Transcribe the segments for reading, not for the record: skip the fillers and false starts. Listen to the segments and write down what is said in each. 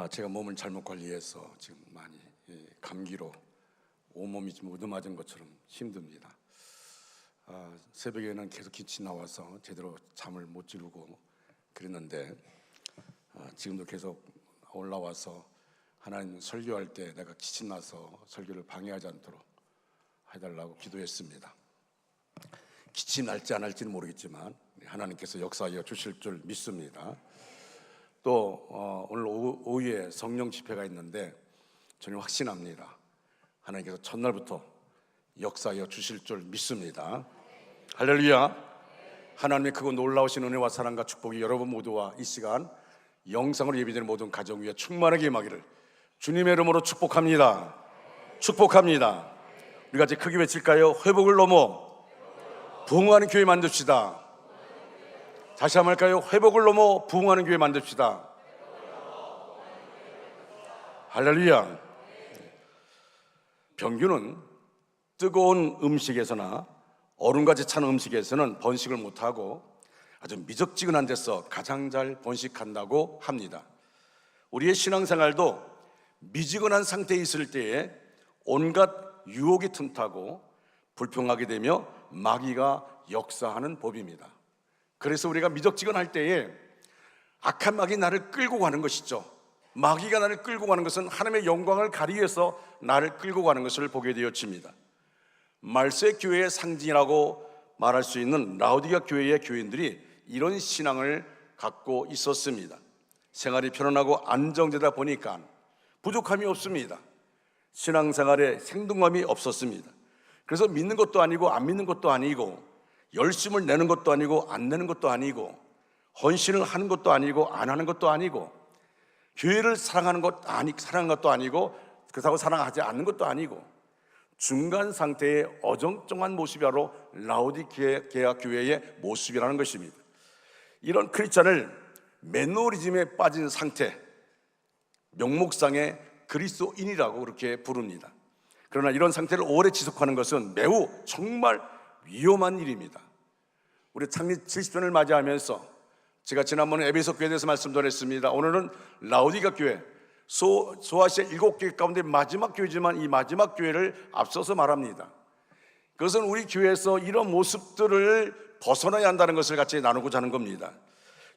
제가 몸을 잘못 관리해서 지금 많이 감기로 온몸이 좀 얻어맞은 것처럼 힘듭니다. 새벽에는 계속 기침이 나와서 제대로 잠을 못 이루고 그랬는데 지금도 계속 올라와서 하나님 설교할 때 내가 기침 나서 설교를 방해하지 않도록 해달라고 기도했습니다. 기침 날지 안 할지는 모르겠지만 하나님께서 역사하여 주실 줄 믿습니다. 또 오늘 오후에 성령 집회가 있는데 저는 확신합니다. 하나님께서 첫날부터 역사하여 주실 줄 믿습니다. 할렐루야. 하나님의 크고 놀라우신 은혜와 사랑과 축복이 여러분 모두와 이 시간 영상으로 예비되는 모든 가정 위에 충만하게 임하기를 주님의 이름으로 축복합니다. 축복합니다. 우리 같이 크게 외칠까요? 회복을 넘어 부흥하는 교회 만듭시다. 다시 한번 할까요? 회복을 넘어 부흥하는 교회 만듭시다. 할렐루야. 병균은 뜨거운 음식에서나 얼음같이 찬 음식에서는 번식을 못하고 아주 미적지근한 데서 가장 잘 번식한다고 합니다. 우리의 신앙생활도 미지근한 상태에 있을 때에 온갖 유혹이 틈타고 불평하게 되며 마귀가 역사하는 법입니다. 그래서 우리가 미적지근할 때에 악한 마귀 나를 끌고 가는 것이죠. 마귀가 나를 끌고 가는 것은 하나님의 영광을 가리기 위해서 나를 끌고 가는 것을 보게 되어집니다. 말세 교회의 상징이라고 말할 수 있는 라오디게아 교회의 교인들이 이런 신앙을 갖고 있었습니다. 생활이 편안하고 안정되다 보니까 부족함이 없습니다. 신앙생활에 생동감이 없었습니다. 그래서 믿는 것도 아니고 안 믿는 것도 아니고 열심을 내는 것도 아니고 안 내는 것도 아니고 헌신을 하는 것도 아니고 안 하는 것도 아니고 교회를 사랑하는 것도 아니고 그렇다고 사랑하지 않는 것도 아니고 중간 상태의 어정쩡한 모습이 바로 라오디게아 교회의 모습이라는 것입니다. 이런 크리스찬을 매너리즘에 빠진 상태, 명목상의 그리스도인이라고 그렇게 부릅니다. 그러나 이런 상태를 오래 지속하는 것은 매우 정말 위험한 일입니다. 우리 창립 70주년을 맞이하면서 제가 지난번에 에베소 교회에 대해서 말씀드렸습니다. 오늘은 라오디게아 교회, 소아시아 7교회 가운데 마지막 교회지만 이 마지막 교회를 앞서서 말합니다. 그것은 우리 교회에서 이런 모습들을 벗어나야 한다는 것을 같이 나누고자 하는 겁니다.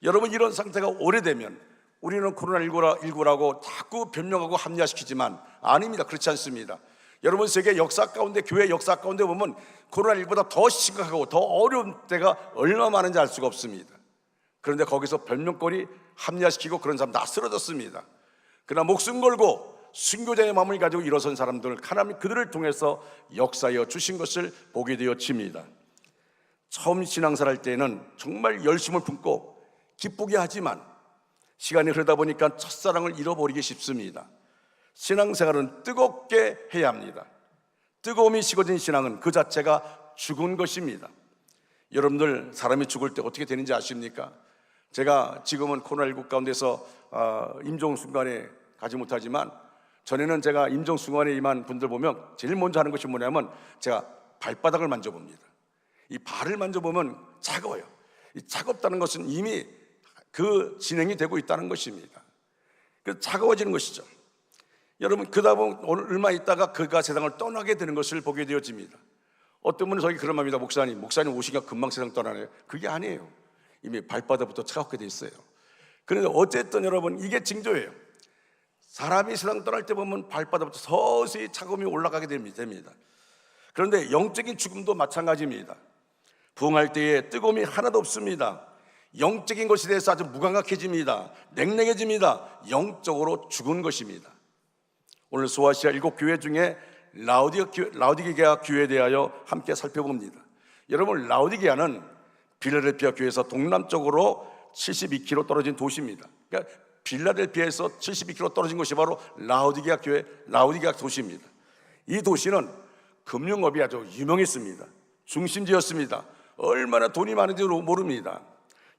여러분, 이런 상태가 오래되면 우리는 코로나19라고 자꾸 변명하고 합리화시키지만 아닙니다. 그렇지 않습니다. 여러분, 세계 역사 가운데, 교회 역사 가운데 보면 코로나19보다 더 심각하고 더 어려운 때가 얼마나 많은지 알 수가 없습니다. 그런데 거기서 변명거리 합리화시키고 그런 사람 다 쓰러졌습니다. 그러나 목숨 걸고 순교자의 마음을 가지고 일어선 사람들, 하나님이 그들을 통해서 역사하여 주신 것을 보게 되어집니다. 처음 신앙생활 할 때는 정말 열심을 품고 기쁘게 하지만 시간이 흐르다 보니까 첫사랑을 잃어버리기 쉽습니다. 신앙생활은 뜨겁게 해야 합니다. 뜨거움이 식어진 신앙은 그 자체가 죽은 것입니다. 여러분들, 사람이 죽을 때 어떻게 되는지 아십니까? 제가 지금은 코로나19 가운데서 임종순간에 가지 못하지만 전에는 제가 임종순간에 임한 분들 보면 제일 먼저 하는 것이 뭐냐면 제가 발바닥을 만져봅니다. 이 발을 만져보면 차가워요. 이 차갑다는 것은 이미 그 진행이 되고 있다는 것입니다. 그래서 차가워지는 것이죠. 여러분, 그러다 보면 얼마 있다가 그가 세상을 떠나게 되는 것을 보게 되어집니다. 어떤 분은 저기 그런 말입니다. 목사님 오시니까 금방 세상 떠나네요. 그게 아니에요. 이미 발바닥부터 차갑게 돼 있어요. 그런데 어쨌든 여러분, 이게 징조예요. 사람이 세상 떠날 때 보면 발바닥부터 서서히 차가움이 올라가게 됩니다. 그런데 영적인 죽음도 마찬가지입니다. 부흥할 때에 뜨거움이 하나도 없습니다. 영적인 것에 대해서 아주 무감각해집니다. 냉랭해집니다. 영적으로 죽은 것입니다. 오늘 소아시아 7교회 중에 라오디게아 교회에 대하여 함께 살펴봅니다. 여러분, 라오디게아는 빌라델피아 교회에서 동남쪽으로 72km 떨어진 도시입니다. 그러니까 빌라델피아에서 72km 떨어진 곳이 바로 라오디게아 교회, 라오디게아 도시입니다. 이 도시는 금융업이 아주 유명했습니다. 중심지였습니다. 얼마나 돈이 많은지 모릅니다.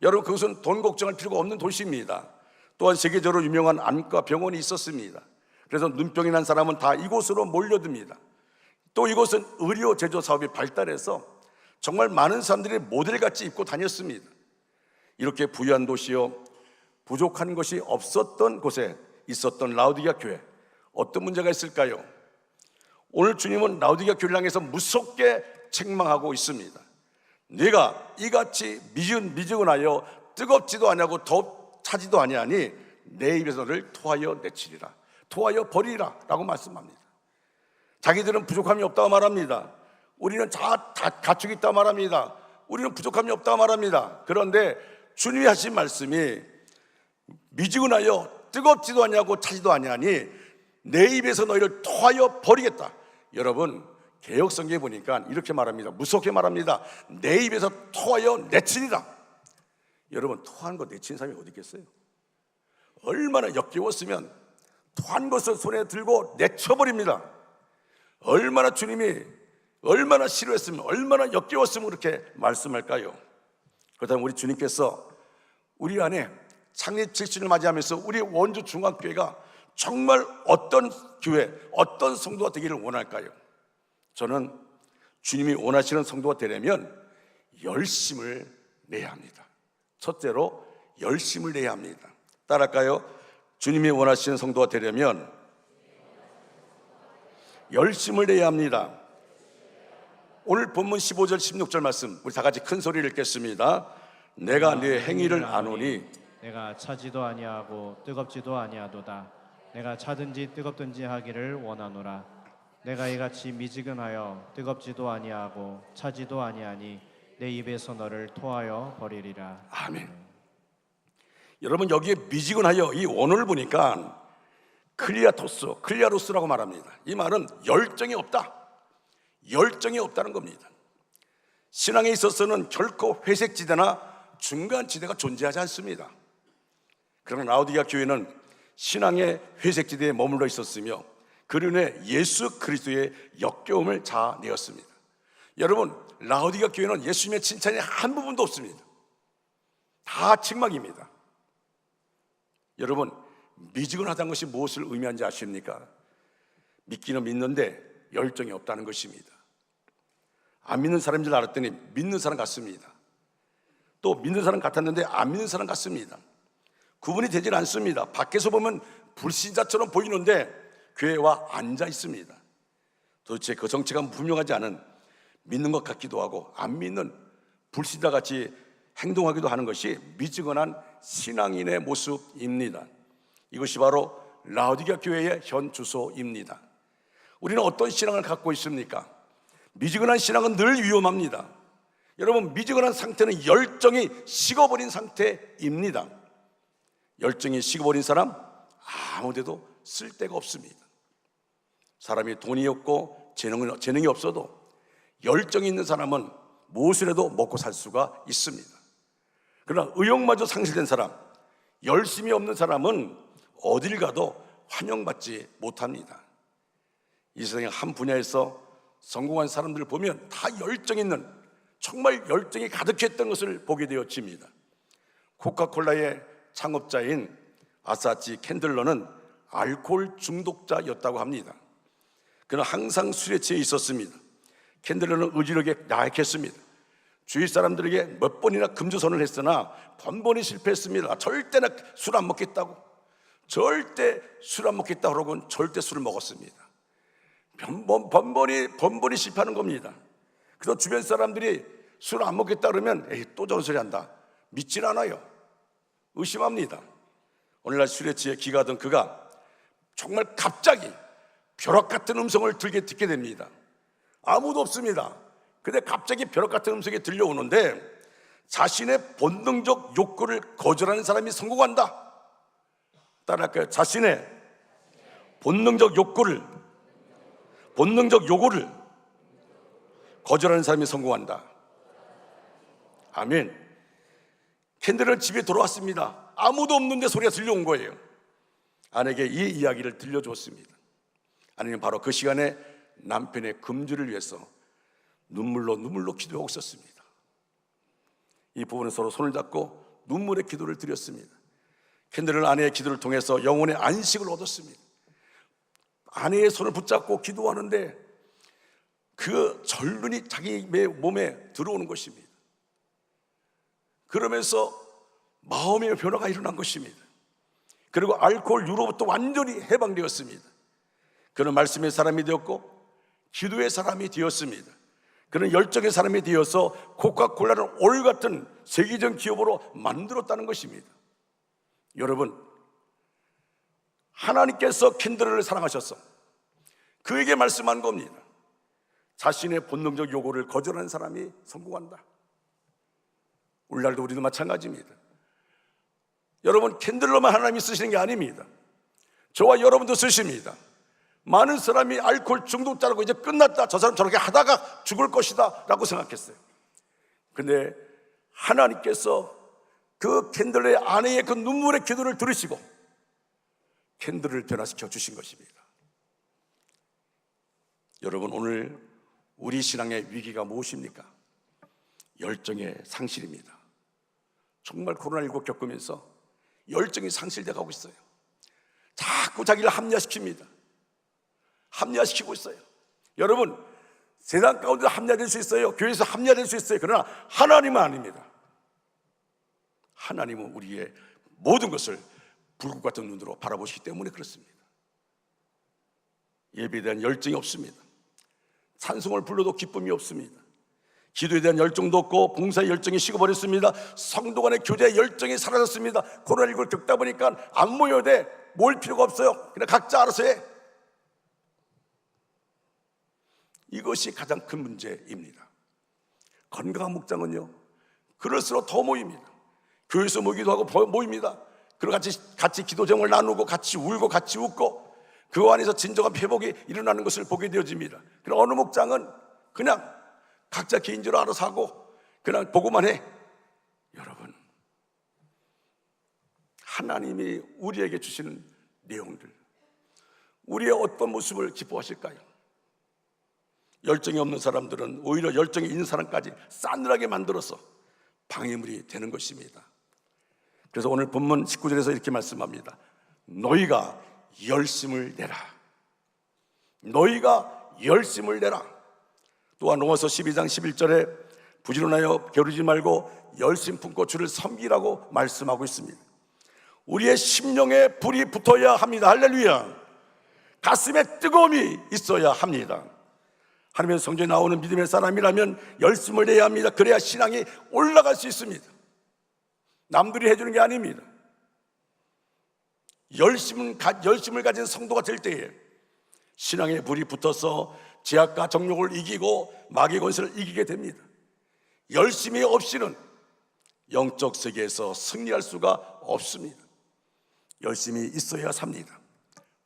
여러분, 그것은 돈 걱정할 필요가 없는 도시입니다. 또한 세계적으로 유명한 안과 병원이 있었습니다. 그래서 눈병이 난 사람은 다 이곳으로 몰려듭니다. 또 이곳은 의료 제조 사업이 발달해서 정말 많은 사람들이 모델같이 입고 다녔습니다. 이렇게 부유한 도시요, 부족한 것이 없었던 곳에 있었던 라오디게아 교회, 어떤 문제가 있을까요? 오늘 주님은 라오디게아 교회를 향해서 무섭게 책망하고 있습니다. 네가 이같이 미지근하여 뜨겁지도 아니하고 차지도 아니하니 내 입에서 너를 토하여 내치리라, 토하여 버리라 라고 말씀합니다. 자기들은 부족함이 없다고 말합니다. 우리는 다 갖추고 있다고 말합니다. 우리는 부족함이 없다고 말합니다. 그런데 주님이 하신 말씀이 미지근하여 뜨겁지도 아니하고 차지도 아니하니 내 입에서 너희를 토하여 버리겠다. 여러분, 개역성경에 보니까 이렇게 말합니다. 무섭게 말합니다. 내 입에서 토하여 내치리라. 여러분, 토한 거 내치는 사람이 어디 있겠어요? 얼마나 역겨웠으면 토한 것을 손에 들고 내쳐버립니다. 얼마나 주님이 얼마나 싫어했으면, 얼마나 역겨웠으면 그렇게 말씀할까요? 그렇다면 우리 주님께서 우리 안에 창립 7주년을 맞이하면서 우리 원주 중앙교회가 정말 어떤 교회, 어떤 성도가 되기를 원할까요? 저는 주님이 원하시는 성도가 되려면 열심을 내야 합니다. 첫째로 열심을 내야 합니다. 따라할까요? 주님이 원하시는 성도가 되려면 열심을 내야 합니다. 오늘 본문 15절 16절 말씀 우리 다 같이 큰 소리를 읽겠습니다. 내가 네 행위를 아노니 내가 차지도 아니하고 뜨겁지도 아니하도다. 내가 차든지 뜨겁든지 하기를 원하노라. 내가 이같이 미지근하여 뜨겁지도 아니하고 차지도 아니하니 내 입에서 너를 토하여 버리리라. 아멘. 여러분, 여기에 미지근하여 이 원어를 보니까 클리아로스라고 말합니다. 이 말은 열정이 없다, 열정이 없다는 겁니다. 신앙에 있어서는 결코 회색지대나 중간지대가 존재하지 않습니다. 그러나 라오디게아 교회는 신앙의 회색지대에 머물러 있었으며 그로 인해 예수 그리스도의 역겨움을 자아내었습니다. 여러분, 라오디게아 교회는 예수님의 칭찬이 한 부분도 없습니다. 다 책망입니다. 여러분, 미지근하다는 것이 무엇을 의미하는지 아십니까? 믿기는 믿는데 열정이 없다는 것입니다. 안 믿는 사람인 줄 알았더니 믿는 사람 같습니다. 또 믿는 사람 같았는데 안 믿는 사람 같습니다. 구분이 되질 않습니다. 밖에서 보면 불신자처럼 보이는데 교회와 앉아 있습니다. 도대체 그 정체가 분명하지 않은, 믿는 것 같기도 하고 안 믿는 불신자같이 행동하기도 하는 것이 미지근한 신앙인의 모습입니다. 이것이 바로 라오디게아 교회의 현 주소입니다. 우리는 어떤 신앙을 갖고 있습니까? 미지근한 신앙은 늘 위험합니다. 여러분, 미지근한 상태는 열정이 식어버린 상태입니다. 열정이 식어버린 사람 아무데도 쓸데가 없습니다. 사람이 돈이 없고 재능이 없어도 열정이 있는 사람은 무엇이라도 먹고 살 수가 있습니다. 그러나 의욕마저 상실된 사람, 열심이 없는 사람은 어딜 가도 환영받지 못합니다. 이 세상의 한 분야에서 성공한 사람들을 보면 다 열정 있는, 정말 열정이 가득했던 것을 보게 되어집니다. 코카콜라의 창업자인 아사치 캔들러는 알코올 중독자였다고 합니다. 그는 항상 술에 취해 있었습니다. 캔들러는 의지력에 나약했습니다. 주위 사람들에게 몇 번이나 금주선을 했으나 번번이 실패했습니다. 절대나 술 안 먹겠다고, 절대 술 안 먹겠다고 그러고는 절대 술을 먹었습니다. 번번이 실패하는 겁니다. 그래서 주변 사람들이 술 안 먹겠다 그러면 에이, 또 저런 소리 한다, 믿질 않아요. 의심합니다. 오늘날 술에 취해 기가던 그가 정말 갑자기 벼락 같은 음성을 듣게 됩니다. 아무도 없습니다. 근데 갑자기 벼락 같은 음성이 들려오는데 자신의 본능적 욕구를 거절하는 사람이 성공한다. 따라할까요? 자신의 본능적 요구를 거절하는 사람이 성공한다. 아멘. 캔들은 집에 돌아왔습니다. 아무도 없는데 소리가 들려온 거예요. 아내에게 이 이야기를 들려줬습니다. 아내는 바로 그 시간에 남편의 금주를 위해서 눈물로 기도하고 있었습니다. 이 부부는 서로 손을 잡고 눈물의 기도를 드렸습니다. 캔들은 아내의 기도를 통해서 영혼의 안식을 얻었습니다. 아내의 손을 붙잡고 기도하는데 그 전륜이 자기 몸에 들어오는 것입니다. 그러면서 마음의 변화가 일어난 것입니다. 그리고 알코올 유로부터 완전히 해방되었습니다. 그는 말씀의 사람이 되었고 기도의 사람이 되었습니다. 그는 열정의 사람이 되어서 코카콜라를 오일 같은 세계적 기업으로 만들었다는 것입니다. 여러분, 하나님께서 캔들을 사랑하셔서 그에게 말씀한 겁니다. 자신의 본능적 요구를 거절하는 사람이 성공한다. 오늘날도 우리도 마찬가지입니다. 여러분, 캔들로만 하나님이 쓰시는 게 아닙니다. 저와 여러분도 쓰십니다. 많은 사람이 알코올 중독자라고 이제 끝났다, 저 사람 저렇게 하다가 죽을 것이다 라고 생각했어요. 근데 하나님께서 그 캔들의 아내의 그 눈물의 기도를 들으시고 캔들을 변화시켜 주신 것입니다. 여러분, 오늘 우리 신앙의 위기가 무엇입니까? 열정의 상실입니다. 정말 코로나19 겪으면서 열정이 상실돼 가고 있어요. 자꾸 자기를 합리화시키고 있어요. 여러분, 세상 가운데 합리화될 수 있어요. 교회에서 합리화될 수 있어요. 그러나 하나님은 아닙니다. 하나님은 우리의 모든 것을 불꽃 같은 눈으로 바라보시기 때문에 그렇습니다. 예배에 대한 열정이 없습니다. 찬송을 불러도 기쁨이 없습니다. 기도에 대한 열정도 없고 봉사의 열정이 식어버렸습니다. 성도 간의 교제의 열정이 사라졌습니다. 코로나19를 겪다 보니까 안 모여도 돼. 모일 필요가 없어요. 그냥 각자 알아서 해. 이것이 가장 큰 문제입니다. 건강한 목장은요, 그럴수록 더 모입니다. 교회에서 모이기도 하고 모입니다. 그리고 같이 기도 제목을 나누고 같이 울고 같이 웃고 그 안에서 진정한 회복이 일어나는 것을 보게 되어집니다. 그럼 어느 목장은 그냥 각자 개인적으로 알아서 하고 그냥 보고만 해. 여러분, 하나님이 우리에게 주시는 내용들, 우리의 어떤 모습을 기뻐하실까요? 열정이 없는 사람들은 오히려 열정이 있는 사람까지 싸늘하게 만들어서 방해물이 되는 것입니다. 그래서 오늘 본문 19절에서 이렇게 말씀합니다. 너희가 열심을 내라. 너희가 열심을 내라. 또한 로마서 12장 11절에 부지런하여 게으르지 말고 열심 품고 주를 섬기라고 말씀하고 있습니다. 우리의 심령에 불이 붙어야 합니다. 할렐루야. 가슴에 뜨거움이 있어야 합니다. 하나님의 성전에 나오는 믿음의 사람이라면 열심을 내야 합니다. 그래야 신앙이 올라갈 수 있습니다. 남들이 해주는 게 아닙니다. 열심을 가진 성도가 될 때에 신앙에 불이 붙어서 죄악과 정욕을 이기고 마귀의 권세를 이기게 됩니다. 열심이 없이는 영적 세계에서 승리할 수가 없습니다. 열심이 있어야 삽니다.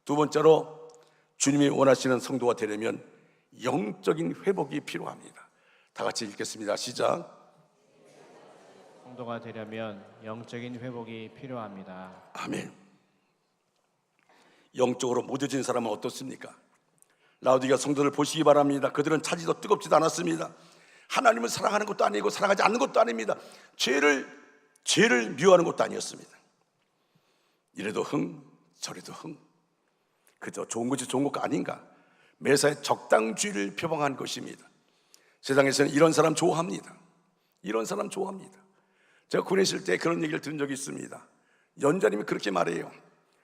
두 번째로, 주님이 원하시는 성도가 되려면 영적인 회복이 필요합니다. 다 같이 읽겠습니다. 시작. 성도가 되려면 영적인 회복이 필요합니다. 아멘. 영적으로 무뎌진 사람은 어떻습니까? 라우디가 성도들 보시기 바랍니다. 그들은 차지도 뜨겁지도 않았습니다. 하나님을 사랑하는 것도 아니고 사랑하지 않는 것도 아닙니다. 죄를 미워하는 것도 아니었습니다. 이래도 흥, 저래도 흥. 그저 좋은 것이 좋은 것가 아닌가? 매사에 적당주의를 표방한 것입니다. 세상에서는 이런 사람 좋아합니다. 이런 사람 좋아합니다. 제가 군에 있을 때 그런 얘기를 들은 적이 있습니다. 연자님이 그렇게 말해요.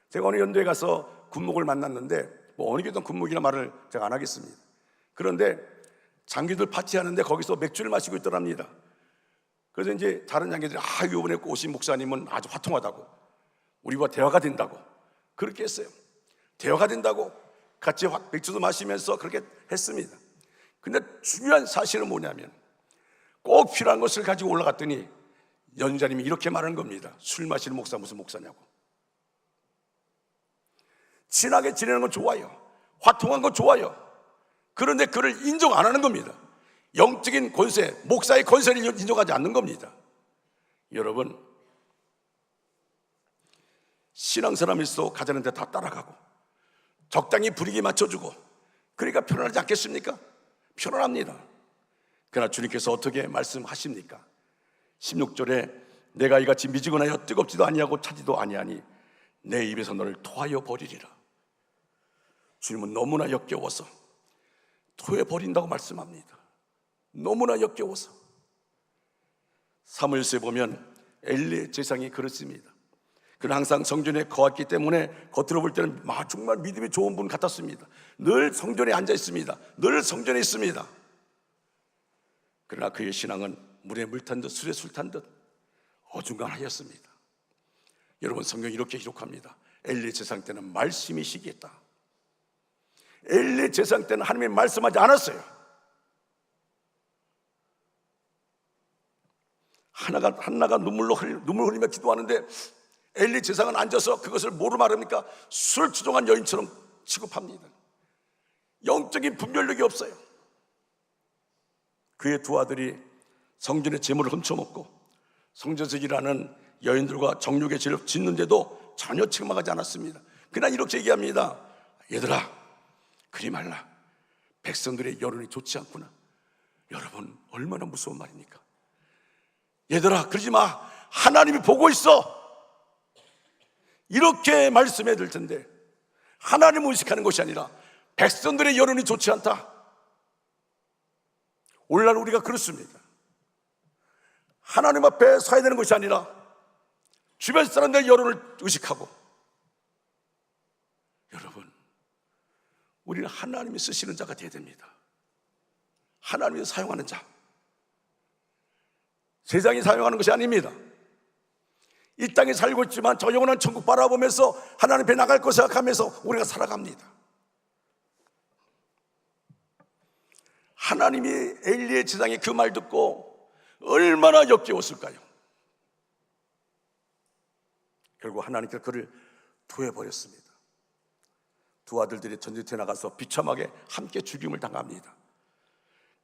제가 어느 연도에 가서 군목을 만났는데 어느 교단 군목이나 말을 제가 안 하겠습니다. 그런데 장교들 파티하는데 거기서 맥주를 마시고 있더랍니다. 그래서 이제 다른 장교들이 이번에 오신 목사님은 아주 화통하다고, 우리와 대화가 된다고 그렇게 했어요. 대화가 된다고 같이 맥주도 마시면서 그렇게 했습니다. 근데 중요한 사실은 뭐냐면 꼭 필요한 것을 가지고 올라갔더니 연자님이 이렇게 말하는 겁니다. 술 마시는 목사 무슨 목사냐고. 친하게 지내는 건 좋아요. 화통한 건 좋아요. 그런데 그를 인정 안 하는 겁니다. 영적인 권세, 목사의 권세를 인정하지 않는 겁니다. 여러분, 신앙사람일수록 가자는데 다 따라가고 적당히 분위기 맞춰주고 그러니까 편안하지 않겠습니까? 편안합니다. 그러나 주님께서 어떻게 말씀하십니까? 16절에 내가 이같이 미지근하여 뜨겁지도 아니하고 차지도 아니하니 내 입에서 너를 토하여 버리리라. 주님은 너무나 역겨워서 토해 버린다고 말씀합니다. 너무나 역겨워서. 사무엘서에 보면 엘리의 제상이 그렇습니다. 그는 항상 성전에 거했기 때문에 겉으로 볼 때는 정말 믿음이 좋은 분 같았습니다. 늘 성전에 앉아 있습니다. 늘 성전에 있습니다. 그러나 그의 신앙은 물에 물 탄 듯 술에 술 탄 듯 어중간하였습니다. 여러분, 성경이 이렇게 기록합니다. 엘리의 제사장 때는 말씀이 시기했다. 엘리의 제사장 때는 하나님이 말씀하지 않았어요. 한나가 눈물 흘리며 기도하는데 엘리 제사장은 앉아서 그것을 뭐로 말합니까? 술주정한 여인처럼 취급합니다. 영적인 분별력이 없어요. 그의 두 아들이 성전의 재물을 훔쳐먹고 성전에서 일하는 여인들과 정욕의 죄를 짓는데도 전혀 책망하지 않았습니다. 그냥 이렇게 얘기합니다. 얘들아, 그리 말라. 백성들의 여론이 좋지 않구나. 여러분, 얼마나 무서운 말입니까? 얘들아, 그러지 마. 하나님이 보고 있어. 이렇게 말씀해야 될 텐데 하나님을 의식하는 것이 아니라 백성들의 여론이 좋지 않다. 오늘날 우리가 그렇습니다. 하나님 앞에 서야 되는 것이 아니라 주변 사람들의 여론을 의식하고, 여러분, 우리는 하나님이 쓰시는 자가 되어야 됩니다. 하나님이 사용하는 자, 세상이 사용하는 것이 아닙니다. 이 땅에 살고 있지만 저 영원한 천국 바라보면서 하나님 앞에 나갈 것 생각하면서 우리가 살아갑니다. 하나님이 엘리의 제사장의 그 말 듣고 얼마나 역겨웠을까요? 결국 하나님께서 그를 토해버렸습니다. 두 아들들이 전쟁터에 나가서 비참하게 함께 죽임을 당합니다.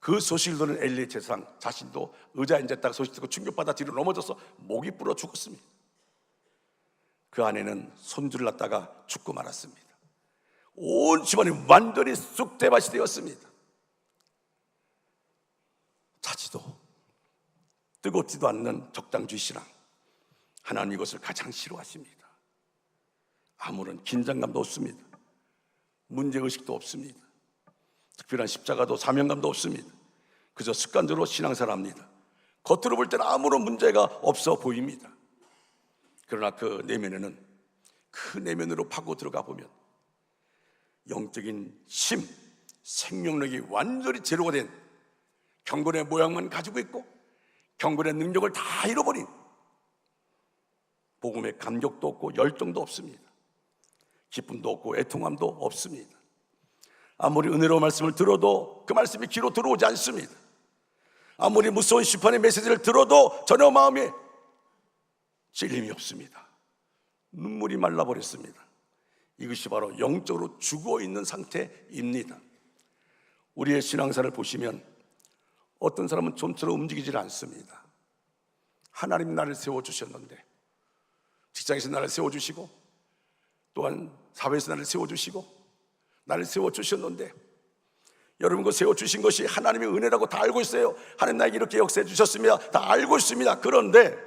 그 소식을 들은 엘리의 제사장 자신도 의자에 앉았다가 소식 듣고 충격받아 뒤로 넘어져서 목이 불어 죽었습니다. 그 아내는 손주를 낳다가 죽고 말았습니다. 온 집안이 완전히 쑥대밭이 되었습니다. 차지도 뜨겁지도 않는 적당주의 신앙, 하나님 이것을 가장 싫어하십니다. 아무런 긴장감도 없습니다. 문제의식도 없습니다. 특별한 십자가도 사명감도 없습니다. 그저 습관적으로 신앙생활합니다. 겉으로 볼 때는 아무런 문제가 없어 보입니다. 그러나 그 내면으로 파고 들어가 보면 영적인 힘, 생명력이 완전히 제로가 된, 경건의 모양만 가지고 있고 경건의 능력을 다 잃어버린, 복음의 감격도 없고 열정도 없습니다. 기쁨도 없고 애통함도 없습니다. 아무리 은혜로운 말씀을 들어도 그 말씀이 귀로 들어오지 않습니다. 아무리 무서운 심판의 메시지를 들어도 전혀 마음에 찔림이 없습니다. 눈물이 말라버렸습니다. 이것이 바로 영적으로 죽어있는 상태입니다. 우리의 신앙사를 보시면 어떤 사람은 좀처럼 움직이질 않습니다. 하나님이 나를 세워주셨는데, 직장에서 나를 세워주시고 또한 사회에서 나를 세워주시고 나를 세워주셨는데, 여러분 그 세워주신 것이 하나님의 은혜라고 다 알고 있어요. 하나님 나에게 이렇게 역사해 주셨습니다. 다 알고 있습니다. 그런데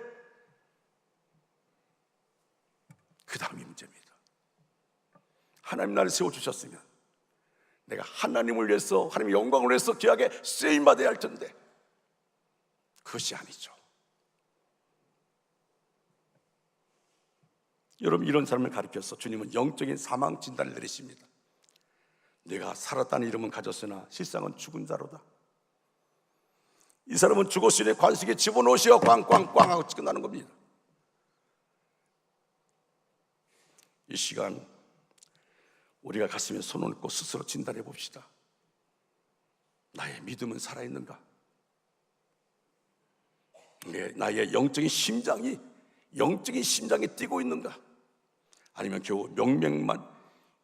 그 다음이 문제입니다. 하나님 나를 세워주셨으면 내가 하나님을 위해서, 하나님의 영광을 위해서 귀하게 쓰임받아야 할 텐데 그것이 아니죠. 여러분, 이런 사람을 가리켜서 주님은 영적인 사망 진단을 내리십니다. 내가 살았다는 이름은 가졌으나 실상은 죽은 자로다. 이 사람은 죽었으니 관식에 집어넣으시어 꽝꽝꽝 하고 끝나는 겁니다. 이 시간 우리가 가슴에 손을 얹고 스스로 진단해 봅시다. 나의 믿음은 살아있는가? 나의 영적인 심장이 뛰고 있는가? 아니면 겨우 명맥만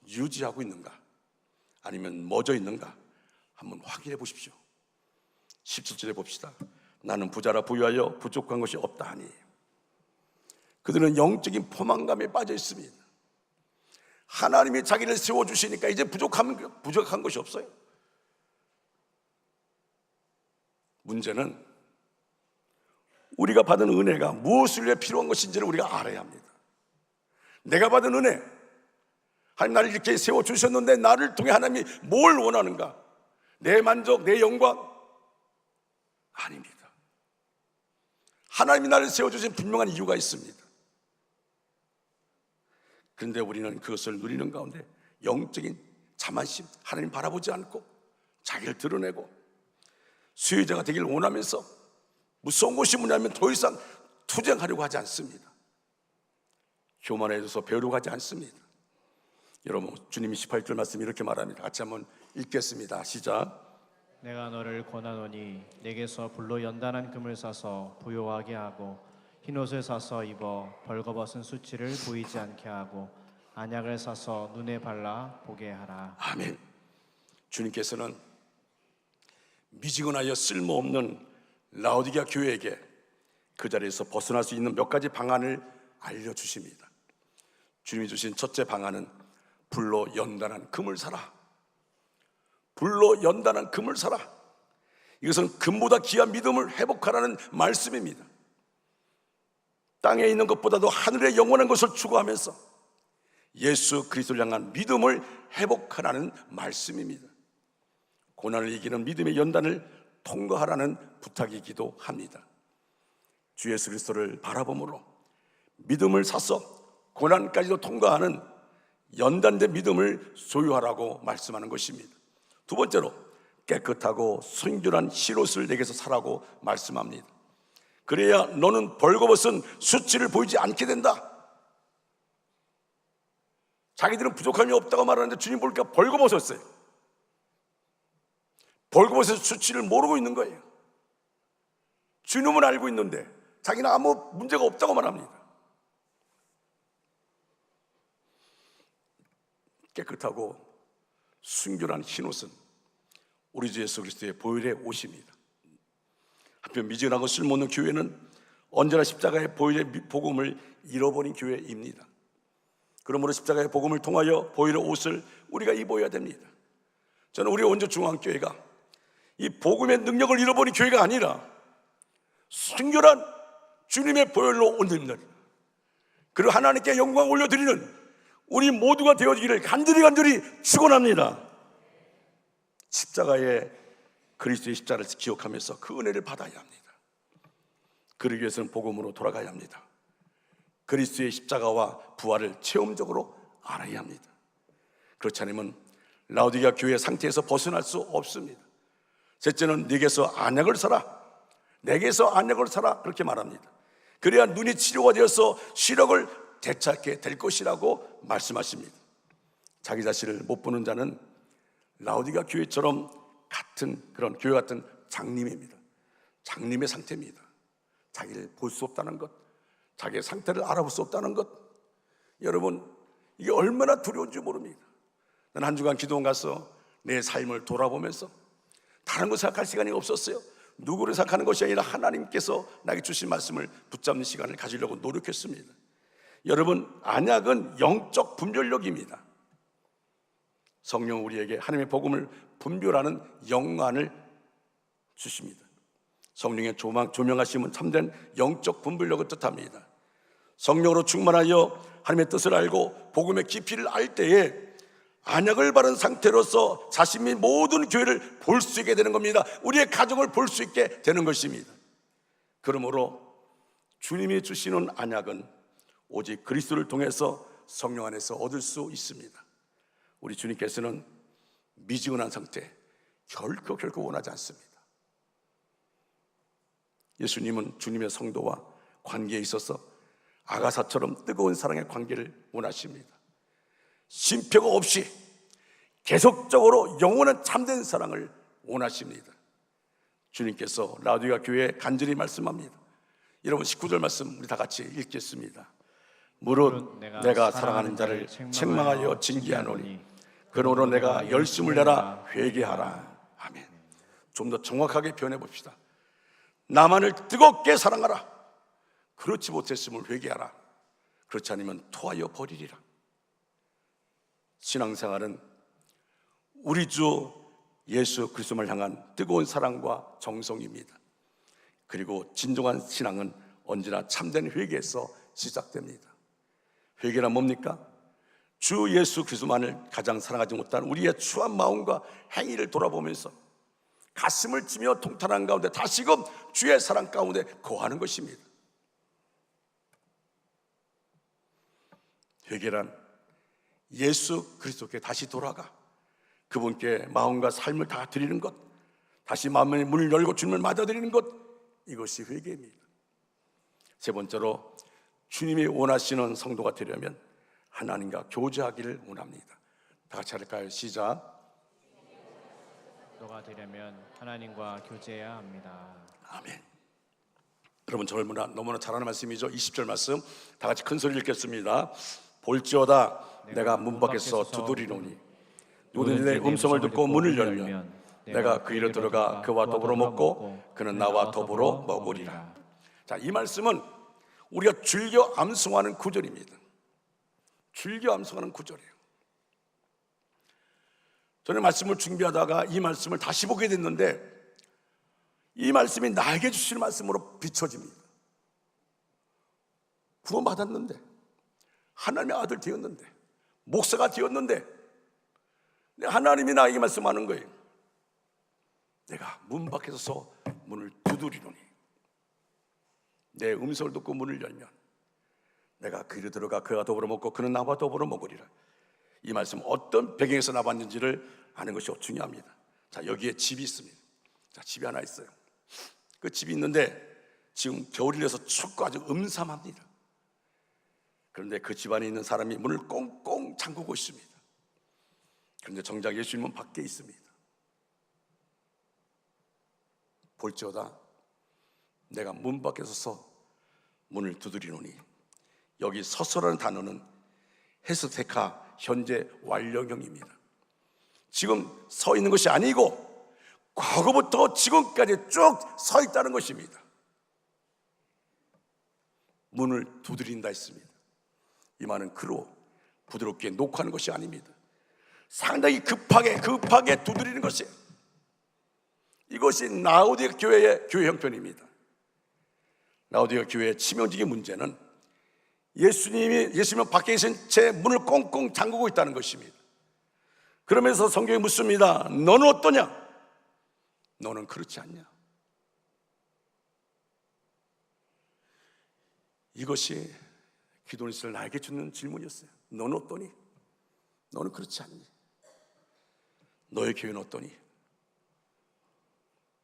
유지하고 있는가? 아니면 멎어 있는가? 한번 확인해 보십시오. 17절에 봅시다. 나는 부자라 부유하여 부족한 것이 없다 하니 그들은 영적인 포만감에 빠져 있습니다. 하나님이 자기를 세워주시니까 이제 부족한 것이 없어요. 문제는 우리가 받은 은혜가 무엇을 위해 필요한 것인지를 우리가 알아야 합니다. 내가 받은 은혜, 하나님 나를 이렇게 세워주셨는데 나를 통해 하나님이 뭘 원하는가? 내 만족, 내 영광? 아닙니다. 하나님이 나를 세워주신 분명한 이유가 있습니다. 그런데 우리는 그것을 누리는 가운데 영적인 자만심, 하나님 바라보지 않고 자기를 드러내고 수혜자가 되길 원하면서 무서운 것이 뭐냐면 더 이상 투쟁하려고 하지 않습니다. 교만해져서 배우려고 하지 않습니다. 여러분, 주님이 18절 말씀 이렇게 말합니다. 같이 한번 읽겠습니다. 시작. 내가 너를 권하노니 내게서 불로 연단한 금을 사서 부요하게 하고 흰옷을 사서 입어 벌거벗은 수치를 보이지 않게 하고 안약을 사서 눈에 발라 보게 하라. 아멘. 주님께서는 미지근하여 쓸모없는 라오디게아 교회에게 그 자리에서 벗어날 수 있는 몇 가지 방안을 알려주십니다. 주님이 주신 첫째 방안은 불로 연단한 금을 사라. 불로 연단한 금을 사라. 이것은 금보다 귀한 믿음을 회복하라는 말씀입니다. 땅에 있는 것보다도 하늘의 영원한 것을 추구하면서 예수 그리스도를 향한 믿음을 회복하라는 말씀입니다. 고난을 이기는 믿음의 연단을 통과하라는 부탁이기도 합니다. 주 예수 그리스도를 바라봄으로 믿음을 사서 고난까지도 통과하는 연단된 믿음을 소유하라고 말씀하는 것입니다. 두 번째로 깨끗하고 순결한 흰옷을 내게서 사라고 말씀합니다. 그래야 너는 벌거벗은 수치를 보이지 않게 된다. 자기들은 부족함이 없다고 말하는데 주님 보니까 벌거벗었어요. 벌거벗은 수치를 모르고 있는 거예요. 주님은 알고 있는데 자기는 아무 문제가 없다고 말합니다. 깨끗하고 순결한 흰옷은 우리 주 예수 그리스도의 보혈의 옷입니다. 한편 미지근하고 쓸모없는 교회는 언제나 십자가의 보혈의 복음을 잃어버린 교회입니다. 그러므로 십자가의 복음을 통하여 보혈의 옷을 우리가 입어야 됩니다. 저는 우리 원주 중앙교회가 이 복음의 능력을 잃어버린 교회가 아니라 순결한 주님의 보혈로 옷 입는, 그리고 하나님께 영광 올려드리는 우리 모두가 되어지기를 간절히 축원합니다. 십자가의 그리스도의 십자가를 기억하면서 그 은혜를 받아야 합니다. 그러기 위해서는 복음으로 돌아가야 합니다. 그리스도의 십자가와 부활을 체험적으로 알아야 합니다. 그렇지 않으면 라오디게아 교회의 상태에서 벗어날 수 없습니다. 셋째는 내게서 안약을 사라. 내게서 안약을 사라. 그렇게 말합니다. 그래야 눈이 치료가 되어서 시력을 되찾게 될 것이라고 말씀하십니다. 자기 자신을 못 보는 자는 라오디게아 교회처럼 같은 그런 교회 같은 장님입니다. 장님의 상태입니다. 자기를 볼 수 없다는 것, 자기의 상태를 알아볼 수 없다는 것, 여러분 이게 얼마나 두려운지 모릅니다. 난 한 주간 기도원 가서 내 삶을 돌아보면서 다른 거 생각할 시간이 없었어요. 누구를 생각하는 것이 아니라 하나님께서 나에게 주신 말씀을 붙잡는 시간을 가지려고 노력했습니다. 여러분, 안약은 영적 분별력입니다. 성령 우리에게 하나님의 복음을 분별하는 영안을 주십니다. 성령의 조명하심은 참된 영적 분별력을 뜻합니다. 성령으로 충만하여 하나님의 뜻을 알고 복음의 깊이를 알 때에 안약을 바른 상태로서 자신이 모든 교회를 볼 수 있게 되는 겁니다. 우리의 가정을 볼 수 있게 되는 것입니다. 그러므로 주님이 주시는 안약은 오직 그리스도를 통해서 성령 안에서 얻을 수 있습니다. 우리 주님께서는 미지근한 상태 결코 원하지 않습니다. 예수님은 주님의 성도와 관계에 있어서 아가사처럼 뜨거운 사랑의 관계를 원하십니다. 쉼표가 없이 계속적으로 영원한 참된 사랑을 원하십니다. 주님께서 라오디게아 교회에 간절히 말씀합니다. 여러분 19절 말씀 우리 다 같이 읽겠습니다. 무릇 내가 사랑하는 자를 책망하여 징계하노니 그러므로 내가 열심을 내라 회개하라. 아멘. 좀 더 정확하게 표현해 봅시다. 나만을 뜨겁게 사랑하라. 그렇지 못했음을 회개하라. 그렇지 않으면 토하여 버리리라. 신앙생활은 우리 주 예수 그리스도를 향한 뜨거운 사랑과 정성입니다. 그리고 진정한 신앙은 언제나 참된 회개에서 시작됩니다. 회개란 뭡니까? 주 예수 그리스도만을 가장 사랑하지 못한 우리의 추한 마음과 행위를 돌아보면서 가슴을 치며 통탄한 가운데 다시금 주의 사랑 가운데 거하는 것입니다. 회개란 예수 그리스도께 다시 돌아가 그분께 마음과 삶을 다 드리는 것, 다시 마음의 문을 열고 주님을 맞아들이는 것, 이것이 회개입니다. 세 번째로 주님이 원하시는 성도가 되려면 하나님과 교제하기를 원합니다. 다 같이 할까요? 시작. 너가 되려면 하나님과 교제해야 합니다. 아멘. 여러분 너무나 잘 아는 말씀이죠. 20절 말씀 다 같이 큰 소리 읽겠습니다. 볼지어다 내가 문 밖에서 두드리노니 누구든지 내 음성을 듣고 문을 열면 내가 그 일에 들어가 그와 더불어 먹고 그는 나와 더불어 먹으리라. 자, 이 말씀은 우리가 즐겨 암송하는 구절입니다. 즐겨 암송하는 구절이에요. 저는 말씀을 준비하다가 이 말씀을 다시 보게 됐는데 이 말씀이 나에게 주시는 말씀으로 비춰집니다. 구원받았는데, 하나님의 아들 되었는데, 목사가 되었는데, 하나님이 나에게 말씀하는 거예요. 내가 문 밖에 서서 문을 두드리노니 내 음성을 듣고 문을 열면 내가 그 일에 들어가 그와 더불어 먹고 그는 나와 더불어 먹으리라. 이 말씀 어떤 배경에서 나왔는지를 아는 것이 중요합니다. 자, 여기에 집이 있습니다. 자, 집이 하나 있어요. 그 집이 있는데 지금 겨울이라서 춥고 아주 음삼합니다. 그런데 그 집 안에 있는 사람이 문을 꽁꽁 잠그고 있습니다. 그런데 정작 예수님은 밖에 있습니다. 볼지어다 내가 문 밖에 서서 문을 두드리노니, 여기 서서라는 단어는 헤스테카 현재 완료형입니다. 지금 서 있는 것이 아니고 과거부터 지금까지 쭉 서 있다는 것입니다. 문을 두드린다 했습니다. 이 말은 그로 부드럽게 녹화하는 것이 아닙니다. 상당히 급하게 두드리는 것이에요. 이것이 라오디게아 교회의 교회 형편입니다. 라오디게아 교회의 치명적인 문제는 예수님은 밖에 계신 채 문을 꽁꽁 잠그고 있다는 것입니다. 그러면서 성경이 묻습니다. 너는 어떠냐? 너는 그렇지 않냐? 이것이 기도원이스를 나에게 주는 질문이었어요. 너는 어떠니? 너는 그렇지 않니? 너의 교회는 어떠니?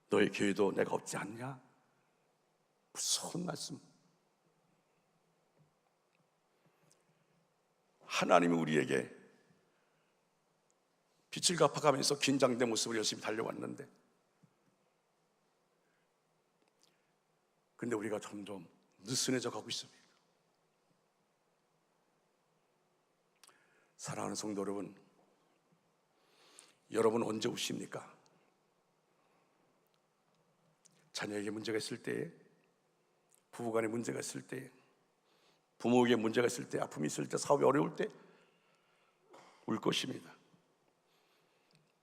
너의 교회도 내가 없지 않냐? 무서운 말씀. 하나님이 우리에게 빛을 갚아가면서 긴장된 모습으로 열심히 달려왔는데, 근데 우리가 점점 느슨해져 가고 있습니다. 사랑하는 성도 여러분, 여러분 언제 우십니까? 자녀에게 문제가 있을 때, 부부간에 문제가 있을 때, 부모에게 문제가 있을 때, 아픔이 있을 때, 사업이 어려울 때 울 것입니다.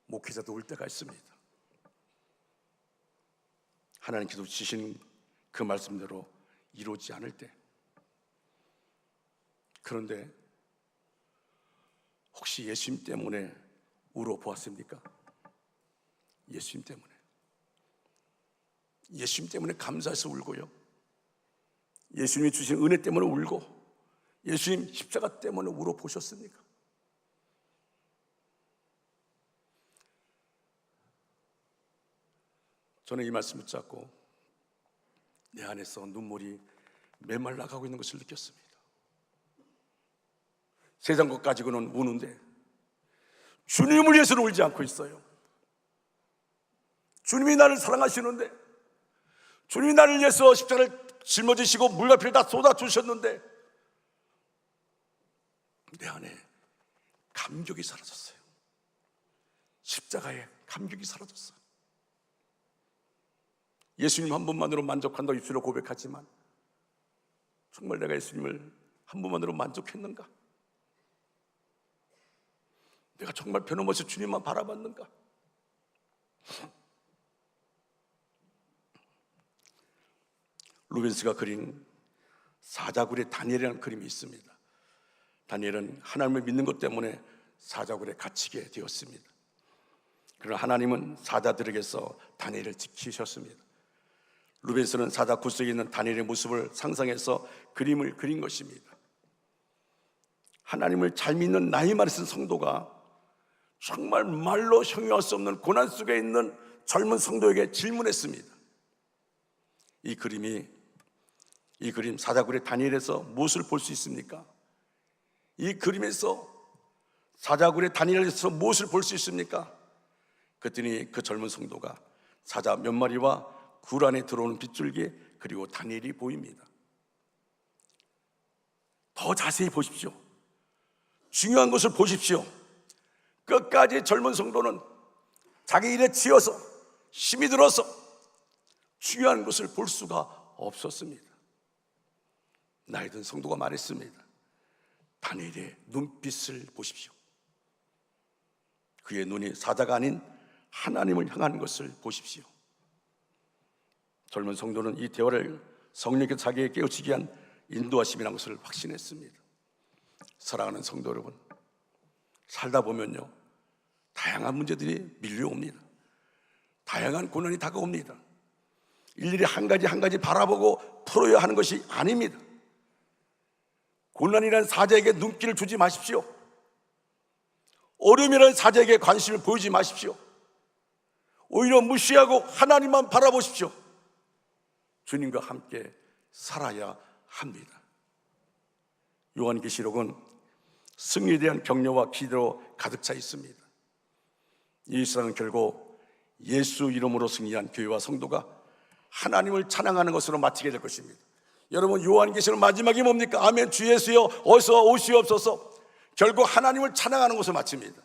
목회자도 울 때가 있습니다. 하나님께서 주신 그 말씀대로 이루어지지 않을 때. 그런데 혹시 예수님 때문에 울어보았습니까? 예수님 때문에 감사해서 울고요, 예수님이 주신 은혜 때문에 울고, 예수님 십자가 때문에 울어보셨습니까? 저는 이 말씀 붙잡고 내 안에서 눈물이 메말라가고 있는 것을 느꼈습니다. 세상 것 가지고는 우는데 주님을 위해서는 울지 않고 있어요. 주님이 나를 사랑하시는데, 주님이 나를 위해서 십자가를 짊어지시고 물과 피를 다 쏟아주셨는데 내 안에 감격이 사라졌어요. 십자가에 감격이 사라졌어요. 예수님 한 분만으로 만족한다고 입술로 고백하지만 정말 내가 예수님을 한 분만으로 만족했는가? 내가 정말 변함없이 주님만 바라봤는가? 루벤스가 그린 사자굴의 다니엘이라는 그림이 있습니다. 다니엘은 하나님을 믿는 것 때문에 사자굴에 갇히게 되었습니다. 그러나 하나님은 사자들에게서 다니엘을 지키셨습니다. 루벤스는 사자굴 속에 있는 다니엘의 모습을 상상해서 그림을 그린 것입니다. 하나님을 잘 믿는 나이 많으신 성도가 정말 말로 형용할 수 없는 고난 속에 있는 젊은 성도에게 질문했습니다. 이 그림 사자굴의 다니엘에서 무엇을 볼 수 있습니까? 이 그림에서 사자굴의 다니엘에서 무엇을 볼 수 있습니까? 그랬더니 그 젊은 성도가 사자 몇 마리와 굴 안에 들어오는 빗줄기 그리고 다니엘이 보입니다. 더 자세히 보십시오. 중요한 것을 보십시오. 끝까지 젊은 성도는 자기 일에 치여서 힘이 들어서 중요한 것을 볼 수가 없었습니다. 나이 든 성도가 말했습니다. 다니엘의 눈빛을 보십시오. 그의 눈이 사자가 아닌 하나님을 향한 것을 보십시오. 젊은 성도는 이 대화를 성령께서 자기에게 깨우치기 위한 인도하심이라는 것을 확신했습니다. 사랑하는 성도 여러분, 살다 보면요, 다양한 문제들이 밀려옵니다. 다양한 고난이 다가옵니다. 일일이 한 가지 바라보고 풀어야 하는 것이 아닙니다. 고난이라는 사자에게 눈길을 주지 마십시오. 어려움이라는 사자에게 관심을 보이지 마십시오. 오히려 무시하고 하나님만 바라보십시오. 주님과 함께 살아야 합니다. 요한계시록은 승리에 대한 격려와 기대로 가득 차 있습니다. 이 세상은 결국 예수 이름으로 승리한 교회와 성도가 하나님을 찬양하는 것으로 마치게 될 것입니다. 여러분, 요한계시록 마지막이 뭡니까? 아멘, 주 예수여 어서 오시옵소서. 결국 하나님을 찬양하는 것을 마칩니다.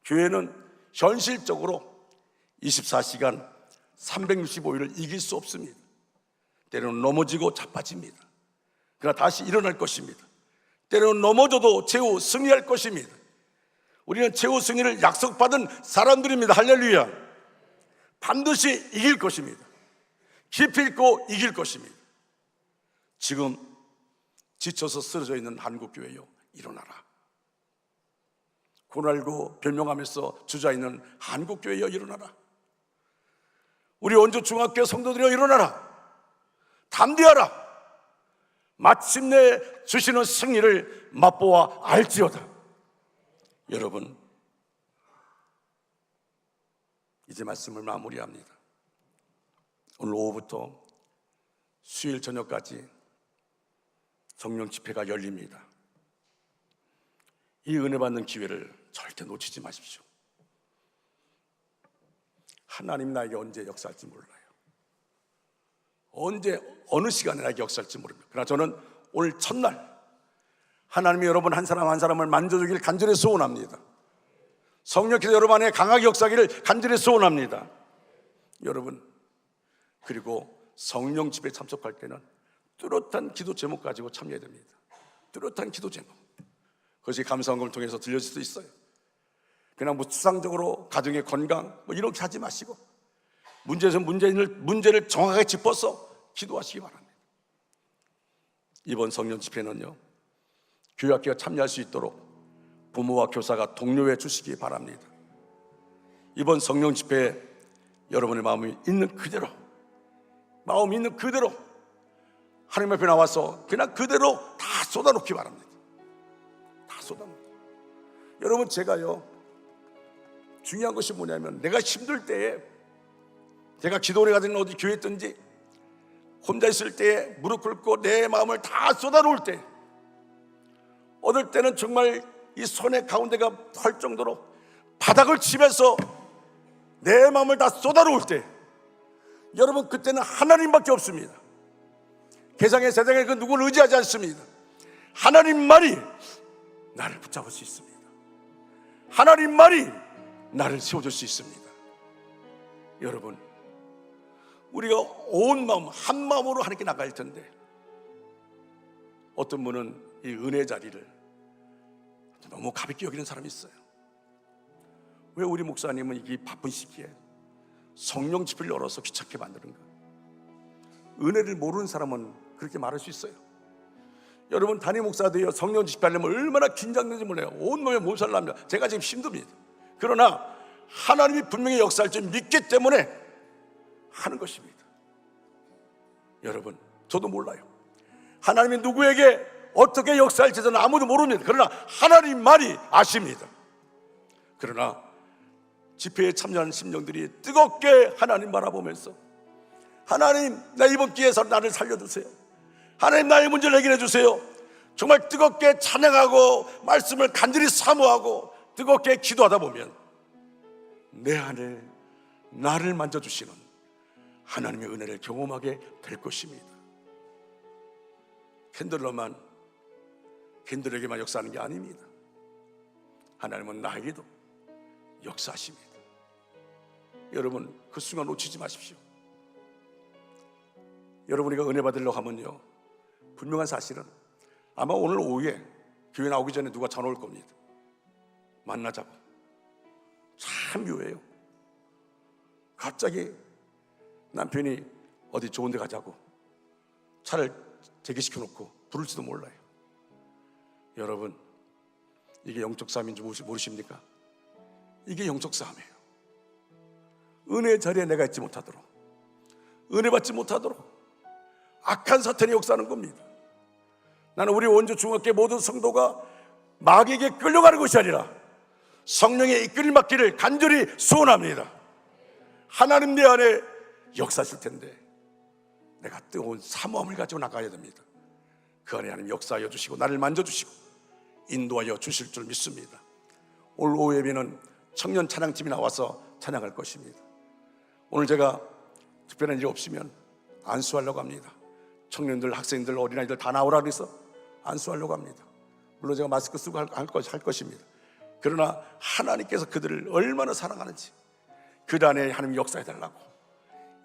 교회는 현실적으로 24시간 365일을 이길 수 없습니다. 때로는 넘어지고 자빠집니다. 그러나 다시 일어날 것입니다. 때로는 넘어져도 최후 승리할 것입니다. 우리는 최후 승리를 약속받은 사람들입니다. 할렐루야. 반드시 이길 것입니다. 기필코 이길 것입니다. 지금 지쳐서 쓰러져 있는 한국교회요, 일어나라. 코로나19 별명하면서 주저있는 한국교회여 일어나라. 우리 원주 중학교 성도들이여 일어나라. 담대하라. 마침내 주시는 승리를 맛보아 알지어다. 여러분, 이제 말씀을 마무리합니다. 오늘 오후부터 수요일 저녁까지 성령 집회가 열립니다. 이 은혜 받는 기회를 절대 놓치지 마십시오. 하나님 나에게 언제 역사할지 몰라요. 언제 어느 시간에 나에게 역사할지 모릅니다. 그러나 저는 오늘 첫날 하나님이 여러분 한 사람 한 사람을 만져주기를 간절히 소원합니다. 성령께서 여러분 안에 강하게 역사하기를 간절히 소원합니다. 여러분, 그리고 성령 집회에 참석할 때는 뚜렷한 기도 제목 가지고 참여해야 됩니다. 뚜렷한 기도 제목. 그것이 감사원금을 통해서 들려질 수도 있어요. 그냥 뭐 추상적으로 가정의 건강 뭐 이렇게 하지 마시고 문제에서 문제를 정확하게 짚어서 기도하시기 바랍니다. 이번 성령 집회는요, 교회학교가 참여할 수 있도록 부모와 교사가 독려해 주시기 바랍니다. 이번 성령 집회에 여러분의 마음이 있는 그대로, 마음이 있는 그대로 하나님 앞에 나와서 그냥 그대로 다 쏟아놓기 바랍니다. 다 쏟아놓기. 여러분, 제가요, 중요한 것이 뭐냐면 내가 힘들 때에, 제가 기도를 가든 어디 교회 있든지 혼자 있을 때에 무릎 꿇고 내 마음을 다 쏟아놓을 때, 어떨 때는 정말 이 손의 가운데가 펄 정도로 바닥을 치면서 내 마음을 다 쏟아놓을 때, 여러분, 그때는 하나님밖에 없습니다. 세상에 그 누구를 의지하지 않습니다. 하나님만이 나를 붙잡을 수 있습니다. 하나님만이 나를 세워줄 수 있습니다. 여러분, 우리가 온 마음 한 마음으로 하나님께 나갈 텐데, 어떤 분은 이 은혜 자리를 너무 가볍게 여기는 사람이 있어요. 왜 우리 목사님은 이 바쁜 시기에 성령 집회를 열어서 귀찮게 만드는가? 은혜를 모르는 사람은 그렇게 말할 수 있어요. 여러분, 담임 목사들이요, 성령 집회하려면 얼마나 긴장되는지 몰라요. 온몸에 몸살 납니다. 제가 지금 힘듭니다. 그러나 하나님이 분명히 역사할 줄 믿기 때문에 하는 것입니다. 여러분, 저도 몰라요. 하나님이 누구에게 어떻게 역사할지는 아무도 모릅니다. 그러나 하나님만이 아십니다. 그러나 집회에 참여하는 심령들이 뜨겁게 하나님 바라보면서, 하나님, 나 이번 기회에서 나를 살려주세요. 하나님, 나의 문제를 해결해 주세요. 정말 뜨겁게 찬양하고 말씀을 간절히 사모하고 뜨겁게 기도하다 보면 내 안에 나를 만져주시는 하나님의 은혜를 경험하게 될 것입니다. 캔들에게만 역사하는 게 아닙니다. 하나님은 나에게도 역사하십니다. 여러분, 그 순간 놓치지 마십시오. 여러분이가 은혜 받으려고 하면요, 분명한 사실은 아마 오늘 오후에 교회 나오기 전에 누가 전화 올 겁니다. 만나자고. 참 묘해요. 갑자기 남편이 어디 좋은 데 가자고 차를 대기시켜 놓고 부를지도 몰라요. 여러분, 이게 영적 싸움인지 모르십니까? 이게 영적 싸움이에요. 은혜의 자리에 내가 있지 못하도록, 은혜 받지 못하도록 악한 사탄이 역사하는 겁니다. 나는 우리 원주 중학교 모든 성도가 마귀에게 끌려가는 것이 아니라 성령의 이끌림 받기를 간절히 소원합니다. 하나님 내 안에 역사하실 텐데 내가 뜨거운 사모함을 가지고 나가야 됩니다. 그 안에 하나님 역사하여 주시고 나를 만져주시고 인도하여 주실 줄 믿습니다. 오늘 오후 예배는 청년 찬양팀이 나와서 찬양할 것입니다. 오늘 제가 특별한 일이 없으면 안수하려고 합니다. 청년들, 학생들, 어린아이들 다 나오라 그래서 안수하려고 합니다. 물론 제가 마스크 쓰고 할 것입니다. 그러나 하나님께서 그들을 얼마나 사랑하는지 그 안에 하나님 역사해달라고,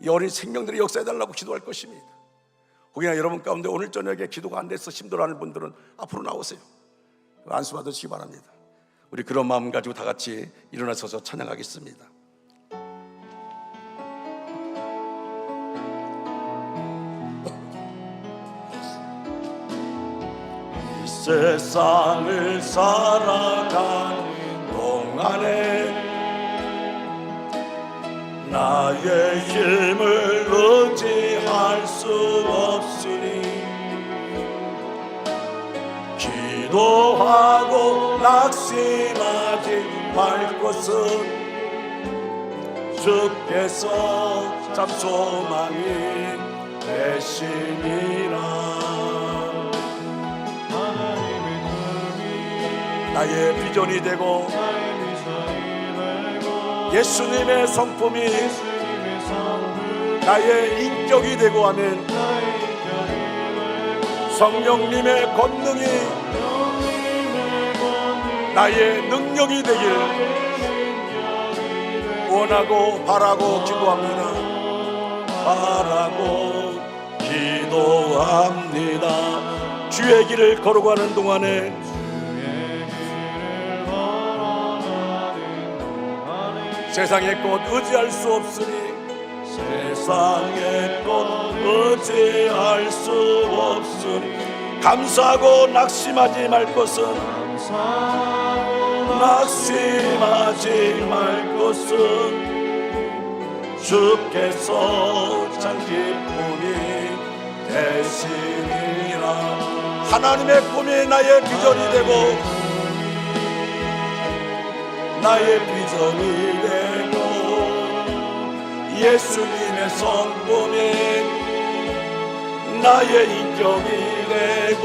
이 어린 생명들이 역사해달라고 기도할 것입니다. 혹여나 여러분 가운데 오늘 저녁에 기도가 안 돼서 힘들어하는 분들은 앞으로 나오세요. 안수 받으시기 바랍니다. 우리 그런 마음 가지고 다 같이 일어나서서 찬양하겠습니다. 이 세상을 살아가는 동안에 나의 힘을 의지할 수 없으니 기도하고 낙심하지 말 것은 주께서 참 소망이 되시니라. 나의 비전이 되고 예수님의 성품이 나의 인격이 되고 하는 성령님의 권능이 나의 능력이 되길 원하고 바라고 기도합니다. 바라고 기도합니다. 주의 길을 걸어가는 동안에 세상의 것 의지할 수 없으니 세상의 것 의지할 수 없으니 감사하고 낙심하지 말 것은 낙심하지 말 것은 주께서 참 기쁨이 되시니라. 하나님의 꿈이 나의 비전이 되고 나의 비전이 되고 예수님의 성품이 나의 인격이 되고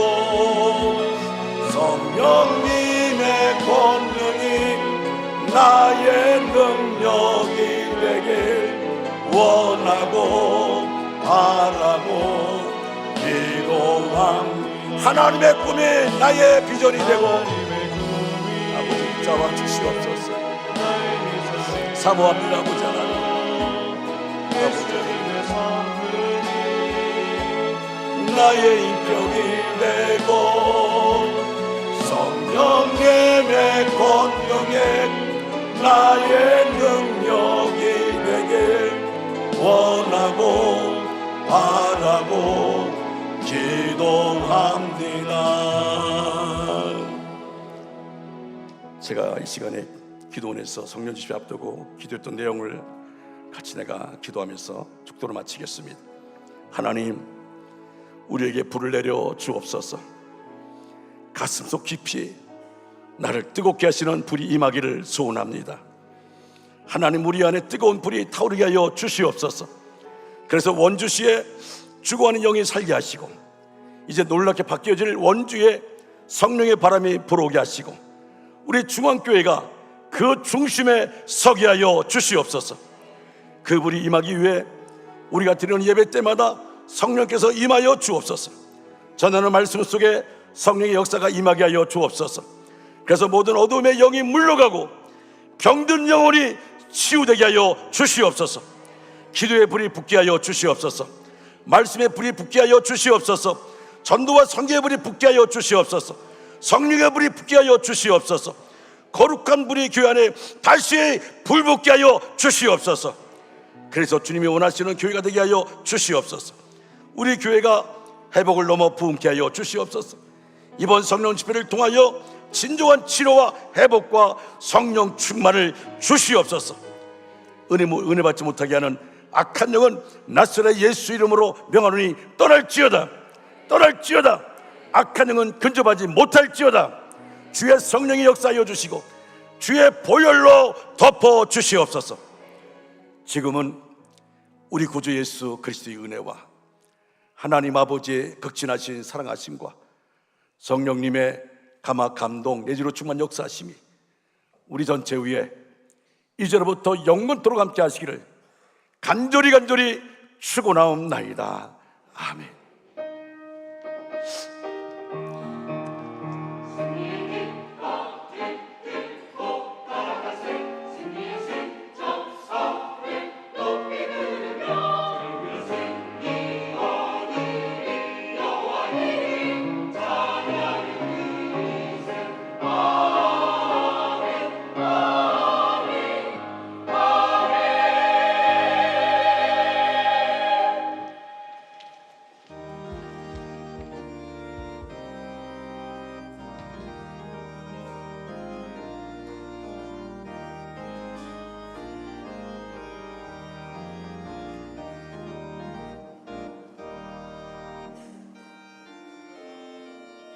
성령님의 권능이 나의 능력이 되길 원하고 바라고 기도함. 하나님의 꿈이 나의 비전이 되고 아버지 붙잡아 주시옵소서. 사모합니다. 아버지 하나님, 나의 인격이 되고 성령님의 권능에 나의 능력이 되길 원하고 바라고 기도합니다. 제가 이 시간에 기도원에서 성령 집회 앞두고 기도했던 내용을 같이 내가 기도하면서 축도로 마치겠습니다. 하나님, 우리에게 불을 내려 주옵소서. 가슴속 깊이 나를 뜨겁게 하시는 불이 임하기를 소원합니다. 하나님, 우리 안에 뜨거운 불이 타오르게 하여 주시옵소서. 그래서 원주시에 죽어가는 영이 살게 하시고, 이제 놀랍게 바뀌어질 원주에 성령의 바람이 불어오게 하시고, 우리 중앙교회가 그 중심에 서게 하여 주시옵소서. 그 불이 임하기 위해 우리가 드리는 예배 때마다 성령께서 임하여 주옵소서. 전하는 말씀 속에 성령의 역사가 임하게 하여 주옵소서. 그래서 모든 어둠의 영이 물러가고 병든 영혼이 치유되게 하여 주시옵소서. 기도의 불이 붙게 하여 주시옵소서. 말씀의 불이 붙게 하여 주시옵소서. 전도와 선교의 불이 붙게 하여 주시옵소서. 성령의 불이 붙게 하여 주시옵소서. 거룩한 불이 교회 안에 다시 불 붙게 하여 주시옵소서. 그래서 주님이 원하시는 교회가 되게 하여 주시옵소서. 우리 교회가 회복을 넘어 부흥케 하여 주시옵소서. 이번 성령 집회를 통하여 진정한 치료와 회복과 성령 충만을 주시옵소서. 은혜 받지 못하게 하는 악한 영은 나사렛 예수 이름으로 명하노니 떠날지어다. 떠날지어다. 악한 영은 근접하지 못할지어다. 주의 성령이 역사하여 주시고 주의 보혈로 덮어 주시옵소서. 지금은 우리 구주 예수 그리스도의 은혜와 하나님 아버지의 극진하신 사랑하심과 성령님의 감화 감동 내지로 충만 역사하심이 우리 전체 위에 이제로부터 영원토록 함께 하시기를 간절히 축원하옵나이다. 아멘.